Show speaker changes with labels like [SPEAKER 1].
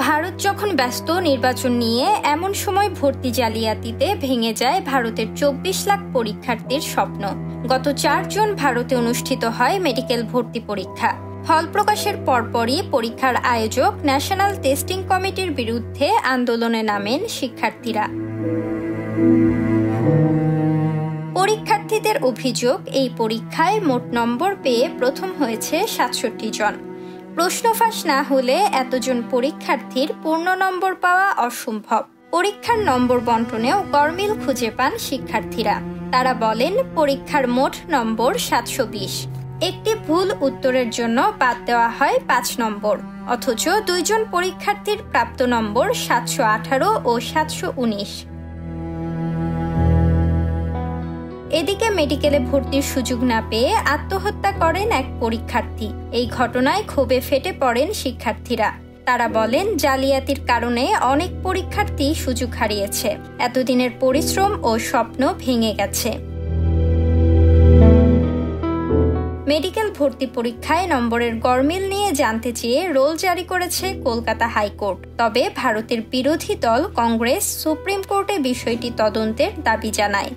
[SPEAKER 1] ভারত যখন ব্যস্ত নির্বাচন নিয়ে, এমন সময় ভর্তি জালিয়াতিতে ভেঙে যায় ভারতের ২৪ লাখ পরীক্ষার্থীর স্বপ্ন। গত ৪ জুন ভারতে অনুষ্ঠিত হয় মেডিকেল ভর্তি পরীক্ষা। ফল প্রকাশের পরপরই পরীক্ষার আয়োজক ন্যাশনাল টেস্টিং কমিটির বিরুদ্ধে আন্দোলনে নামেন শিক্ষার্থীরা। পরীক্ষার্থীদের অভিযোগ, এই পরীক্ষায় মোট নম্বর পেয়ে প্রথম হয়েছে ৬৭ জন। প্রশ্ন ফাঁস না হলে এতজন পরীক্ষার্থীর পূর্ণ নম্বর পাওয়া অসম্ভব। পরীক্ষার নম্বর বন্টনেও গরমিল খুঁজে পান শিক্ষার্থীরা। তারা বলেন, পরীক্ষার মোট নম্বর ৭২০। একটি ভুল উত্তরের জন্য বাদ দেওয়া হয় ৫ নম্বর, অথচ ২ জন পরীক্ষার্থীর প্রাপ্ত নম্বর ৭১৮ ও ৭১৯। এদিকে মেডিকেলে ভর্তির সুযোগ না পেয়ে আত্মহত্যা করেন এক পরীক্ষার্থী। এই ঘটনায় ক্ষোভে ফেটে পড়েন শিক্ষার্থীরা। তারা বলেন, জালিয়াতির কারণে অনেক পরীক্ষার্থী সুযোগ হারিয়েছে। এতদিনের পরিশ্রম ও স্বপ্ন ভেঙে গেছে। মেডিকেল ভর্তি পরীক্ষায় নম্বরের গরমিল নিয়ে জানতে চেয়ে রোল জারি করেছে কলকাতা হাইকোর্ট। তবে ভারতের বিরোধী দল কংগ্রেস সুপ্রিম কোর্টে বিষয়টি তদন্তের দাবি জানায়।